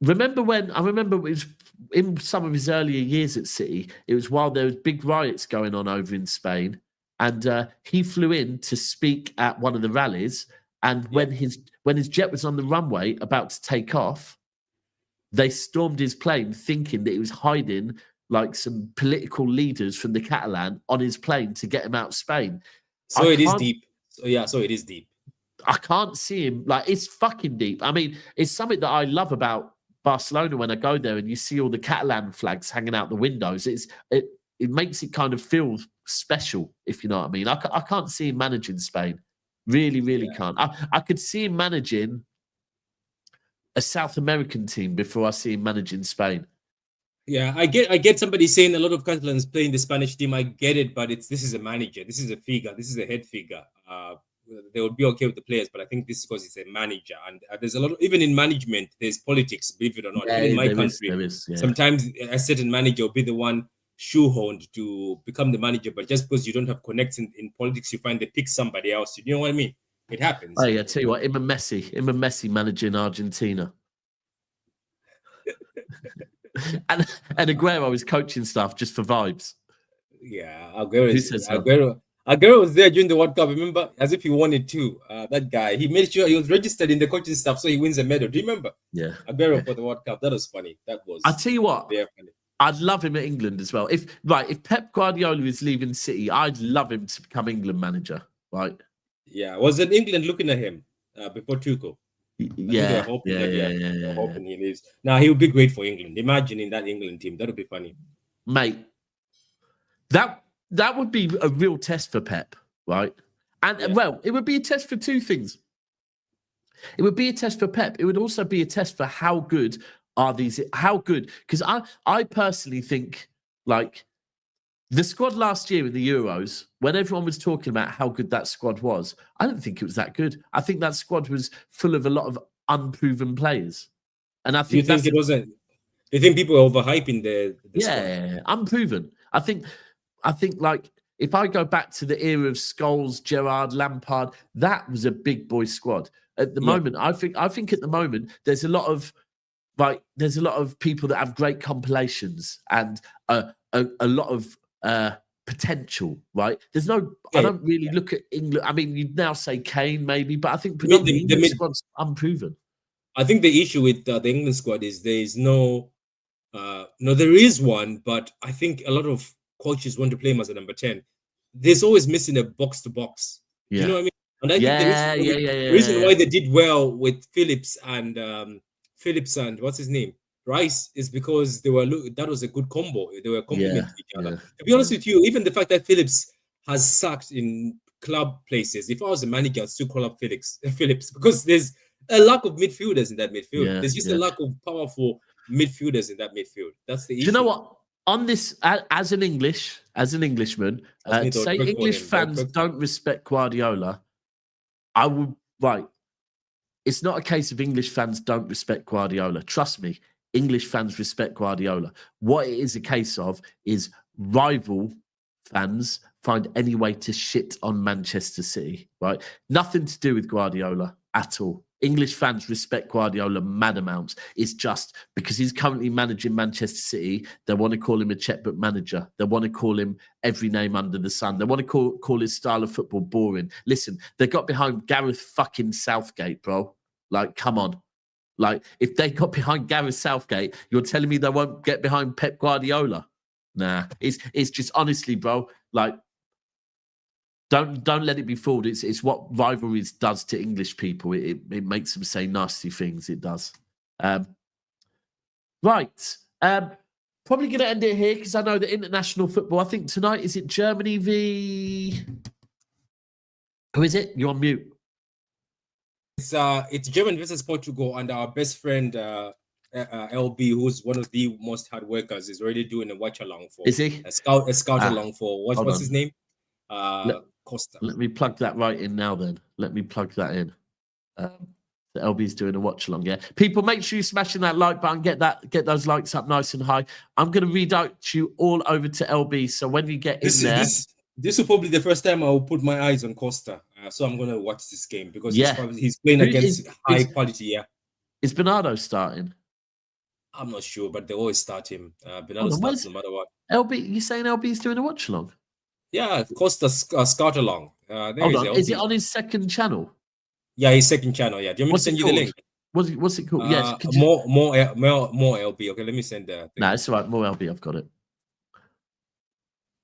Remember when I remember it was in some of his earlier years at City. It was while there was big riots going on over in Spain, and he flew in to speak at one of the rallies. And when his jet was on the runway about to take off, they stormed his plane, thinking that he was hiding like some political leaders from the Catalan on his plane to get him out of Spain. So it is deep. So it is deep. I can't see him. Like, it's fucking deep. I mean, it's something that I love about Barcelona when I go there and you see all the Catalan flags hanging out the windows. It makes it kind of feel special, if you know what I mean. I can't see him managing Spain. Really can't. I could see him managing a South American team before I see him managing Spain. Yeah, I get somebody saying a lot of Catalans playing the Spanish team. I get it, but this is a manager. This is a figure. This is a head figure. They would be okay with the players, but I think this is because it's a manager. And there's a lot of, even in management, there's politics, believe it or not. Yeah, even in my country, sometimes a certain manager will be the one shoehorned to become the manager, but just because you don't have connects in politics, you find they pick somebody else. You know what I mean? It happens. Oh yeah, I tell you what, him and Messi managing Argentina. and Aguero is coaching staff just for vibes. Yeah, Aguero was there during the World Cup. Remember, as if he wanted to. That guy, he made sure he was registered in the coaching staff so he wins a medal. Do you remember? Yeah, Aguero for the World Cup. That was funny. That was. I tell you what, I'd love him at England as well. If Pep Guardiola is leaving City, I'd love him to become England manager. Right? Yeah, wasn't England looking at him before Tuchel? Yeah, hoping he leaves. Now he would be great for England. Imagine in that England team. That would be funny, mate. That would be a real test for Pep, right? And well, it would be a test for two things. It would be a test for Pep. It would also be a test for how good are these. How good? Because I personally think like the squad last year in the Euros, when everyone was talking about how good that squad was, I don't think it was that good. I think that squad was full of a lot of unproven players. And I think it wasn't. You think people are overhyping the squad? Unproven. I think like if I go back to the era of Scholes, Gerrard, Lampard, that was a big boy squad. At the moment, I think at the moment there's a lot of people that have great compilations and a lot of potential, right? There's no, I don't really look at England. I mean, you'd now say Kane maybe, but I think predominantly the squad's unproven. I think the issue with the England squad is there is there is one, but I think a lot of coaches want to play him as a number 10. There's always missing a box to box. Yeah. You know what I mean? And I think the reason why they did well with Phillips and what's his name? Rice is because that was a good combo. They were complementing each other. Yeah. To be honest with you, even the fact that Phillips has sucked in club places, if I was a manager, I'd still call up Phillips because there's a lack of midfielders in that midfield. There's just a lack of powerful midfielders in that midfield. That's the issue. Do you know what? On this, as an Englishman, say English fans don't respect Guardiola, I would It's not a case of English fans don't respect Guardiola. Trust me, English fans respect Guardiola. What it is a case of is rival fans find any way to shit on Manchester City, right? Nothing to do with Guardiola at all. English fans respect Guardiola mad amounts. It's just because he's currently managing Manchester City, they want to call him a checkbook manager. They want to call him every name under the sun. They want to call his style of football boring. Listen, they got behind Gareth fucking Southgate, bro. Like, come on. Like, if they got behind Gareth Southgate, you're telling me they won't get behind Pep Guardiola? Nah, it's just honestly, bro, like, Don't let it be fooled. It's what rivalries does to English people. It makes them say nasty things. It does. Right. Probably going to end it here because I know the international football. I think tonight, is it Germany v... Who is it? You're on mute. It's Germany versus Portugal, and our best friend LB, who's one of the most hard workers, is already doing a watch along for. Is he? A scout along for what's his name? Costa. Let me plug that right in now then. Let me plug that in. The LB's doing a watch along, yeah. People, make sure you're smashing that like button, get those likes up nice and high. I'm going to redirect you all over to LB, so when you get in there... This will probably be the first time I will put my eyes on Costa. So I'm gonna watch this game because Yeah. he's playing against high is- quality. Yeah, Is Bernardo starting? I'm not sure, but they always start him. Bernardo Hold on, starts no matter what. LB, you saying LB's doing a watch along? Yeah, Costa Scout along. There Hold is on, LB. is it on his second channel? Yeah, his second channel. Yeah, do you want me to send you the link? What's it called? Yes. More LB. Okay, let me send that. No, it's all right. More LB. I've got it.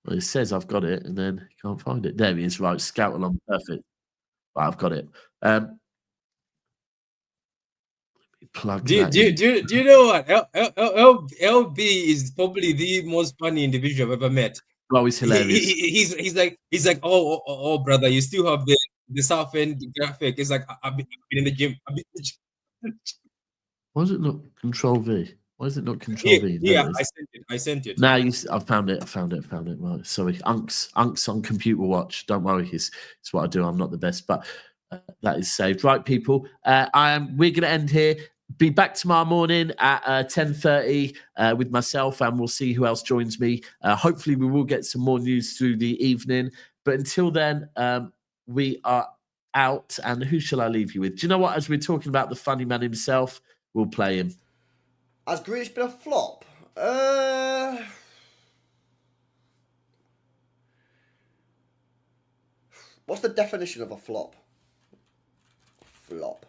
Well, it says I've got it, and then you can't find it. There he is. Right, scout along. Perfect. Right, I've got it. Plug do you know what? LB is probably the most funny individual I've ever met. Oh, he's hilarious. He's like, oh, brother, you still have the South End graphic. It's like I've been in the gym. Why is it not Control V? Why is it not Control V? Yeah, I sent it. Now I found it. Right, sorry, Unks on computer watch. Don't worry, it's what I do. I'm not the best, but that is saved. Right, people. We're gonna end here. Be back tomorrow morning at 10:30 with myself, and we'll see who else joins me. Hopefully, we will get some more news through the evening. But until then, we are out. And who shall I leave you with? Do you know what? As we're talking about the funny man himself, we'll play him. Has Grealish been a flop? What's the definition of a flop? Flop.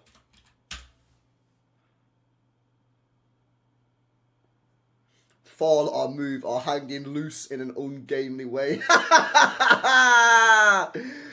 Fall or move or hanging loose in an ungainly way.